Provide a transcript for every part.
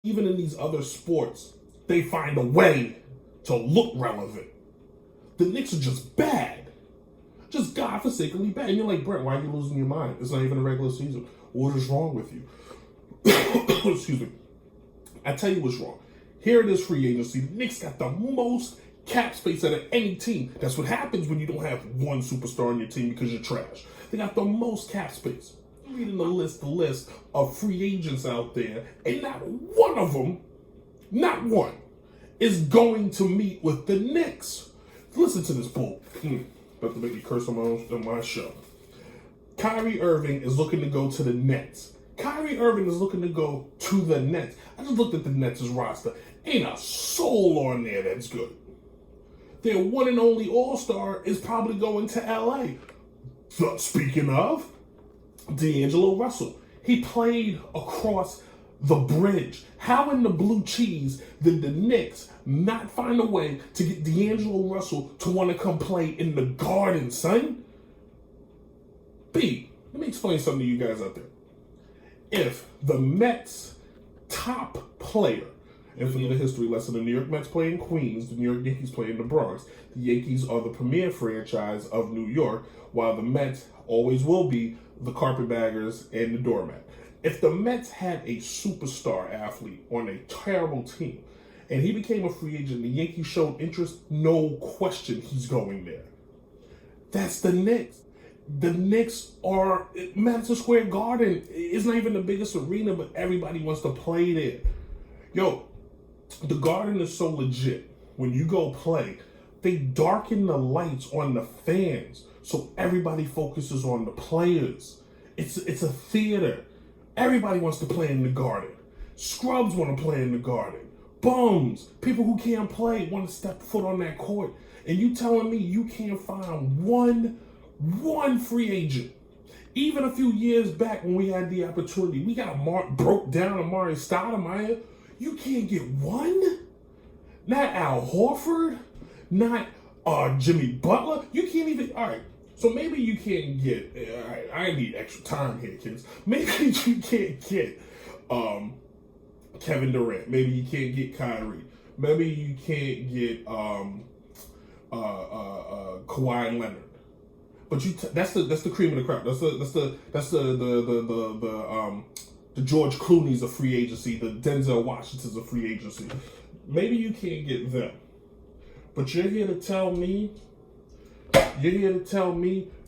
Even in these other sports, they find a way to look relevant. The Knicks are just bad. Just godforsakenly bad. And you're like, Brent, why are you losing your mind? It's not even a regular season. What is wrong with you? Excuse me. I tell you what's wrong. Here it is, free agency. The Knicks got the most cap space out of any team. That's what happens when you don't have one superstar on your team because you're trash. They got the most cap space. I'm reading the list of free agents out there, and not one of them, not one, is going to meet with the Knicks. Listen to this bull. About to make me curse on my show. Kyrie Irving is looking to go to the Nets. Kyrie Irving is looking to go to the Nets. I just looked at the Nets' roster. Ain't a soul on there that's good. Their one and only all-star is probably going to LA. So, speaking of, D'Angelo Russell. He played across the bridge. How in the blue cheese did the Knicks not find a way to get D'Angelo Russell to want to come play in the Garden, son? B, let me explain something to you guys out there. If the Mets' top player, and for the history lesson, the New York Mets play in Queens, the New York Yankees play in the Bronx. The Yankees are the premier franchise of New York, while the Mets always will be the carpetbaggers and the doormat. If the Mets had a superstar athlete on a terrible team, and he became a free agent, the Yankees showed interest, no question he's going there. That's the Knicks. The Knicks are, Madison Square Garden is not even the biggest arena, but everybody wants to play there. Yo, the Garden is so legit. When you go play, they darken the lights on the fans so everybody focuses on the players. It's a theater. Everybody wants to play in the Garden. Scrubs want to play in the Garden. Bums, people who can't play want to step foot on that court. And you telling me you can't find one free agent? Even a few years back when we had the opportunity, we got broke down Amari Stoudemire. You can't get one? Not Al Horford? Not Jimmy Butler? You can't even, all right, so maybe you can't get, all right, I need extra time here, kids. Maybe you can't get Kevin Durant. Maybe you can't get Kyrie. Maybe you can't get Kawhi Leonard. But that's the cream of the crop. That's the George Clooney's a free agency. The Denzel Washington's a free agency. Maybe you can't get them. But you're here to tell me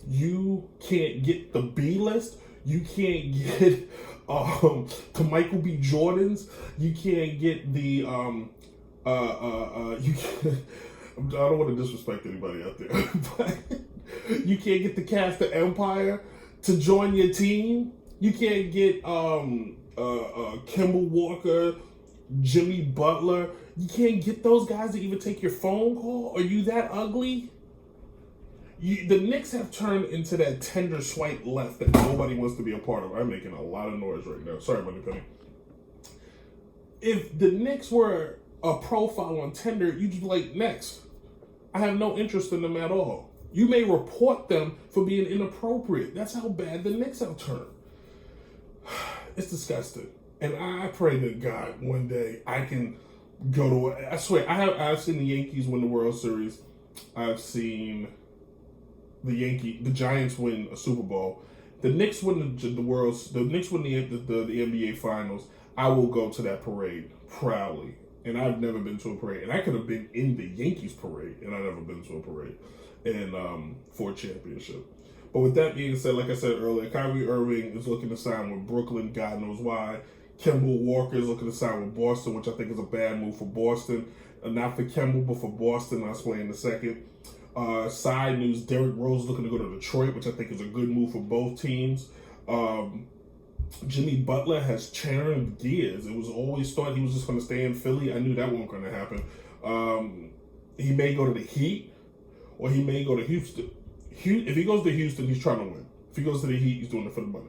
you can't get the B list. You can't get the Michael B. Jordans. You can't get the you can't, I don't want to disrespect anybody out there, but you can't get the cast of Empire to join your team. You can't get Kemba Walker, Jimmy Butler. You can't get those guys to even take your phone call. Are you that ugly? The Knicks have turned into that tender swipe left that nobody wants to be a part of. I'm making a lot of noise right now. Sorry, Money Penny. If the Knicks were a profile on Tinder, you'd be like, next. I have no interest in them at all. You may report them for being inappropriate. That's how bad the Knicks have turned. It's disgusting. And I pray to God one day I can go to, I swear, I've seen the Yankees win the World Series. I've seen the Giants win a Super Bowl. The Knicks win the Knicks win the NBA Finals. I will go to that parade proudly. And I've never been to a parade. And I could have been in the Yankees parade, and I've never been to a parade for a championship. But with that being said, like I said earlier, Kyrie Irving is looking to sign with Brooklyn, God knows why. Kemba Walker is looking to sign with Boston, which I think is a bad move for Boston. Not for Kemba, but for Boston. I'll explain in a second. Side news, Derrick Rose is looking to go to Detroit, which I think is a good move for both teams. Jimmy Butler has churned gears. It was always thought he was just going to stay in Philly. I knew that wasn't going to happen. He may go to the Heat, or he may go to Houston. If he goes to Houston, he's trying to win. If he goes to the Heat, he's doing it for the money.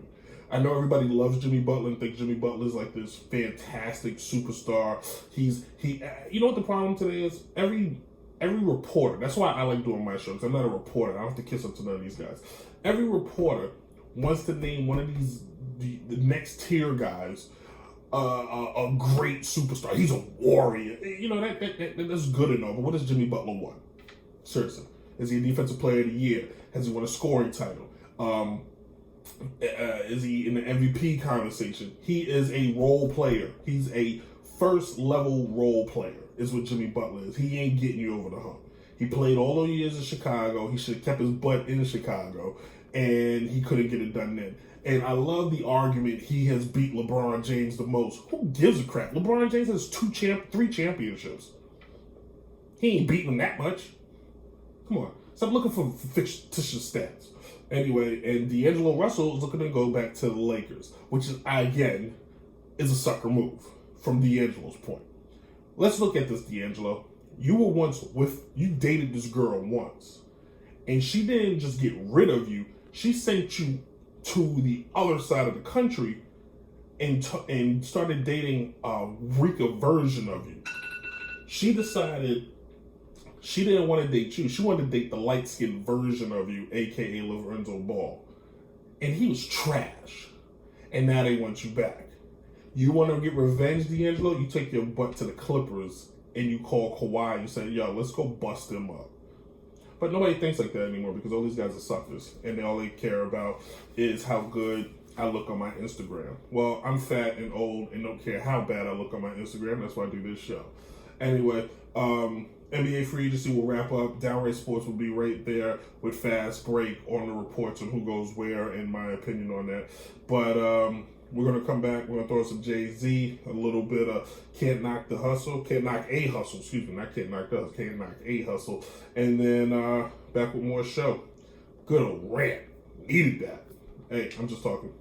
I know everybody loves Jimmy Butler and thinks Jimmy Butler is like this fantastic superstar. You know what the problem today is? Every reporter, that's why I like doing my show, because I'm not a reporter. I don't have to kiss up to none of these guys. Every reporter wants to name one of the next tier guys a great superstar. He's a warrior. You know, that's good enough. But what does Jimmy Butler want? Seriously. Is he a defensive player of the year? Has he won a scoring title? Is he in the MVP conversation? He is a role player. He's a first level role player is what Jimmy Butler is. He ain't getting you over the hump. He played all those years in Chicago. He should have kept his butt in Chicago, and he couldn't get it done then. And I love the argument he has beat LeBron James the most. Who gives a crap? LeBron James has 3 championships. He ain't beating him that much. Come on. Stop looking for fictitious stats. Anyway, and D'Angelo Russell is looking to go back to the Lakers, which is, again, is a sucker move from D'Angelo's point. Let's look at this, D'Angelo. You dated this girl once, and she didn't just get rid of you. She sent you to the other side of the country and started dating a weaker version of you. She decided she didn't want to date you. She wanted to date the light-skinned version of you, a.k.a. Lorenzo Ball. And he was trash. And now they want you back. You want to get revenge, D'Angelo? You take your butt to the Clippers and you call Kawhi and you say, yo, let's go bust them up. But nobody thinks like that anymore because all these guys are suckers. And all they care about is how good I look on my Instagram. Well, I'm fat and old and don't care how bad I look on my Instagram. That's why I do this show. Anyway, NBA free agency will wrap up. Downright Sports will be right there with fast break on the reports on who goes where, in my opinion on that. But we're going to come back. We're going to throw some Jay-Z, a little bit of Can't Knock the Hustle. Can't Knock a Hustle. Excuse me, not Can't Knock the Hustle. Can't Knock a Hustle. And then back with more show. Good old rant. Needed that. Hey, I'm just talking.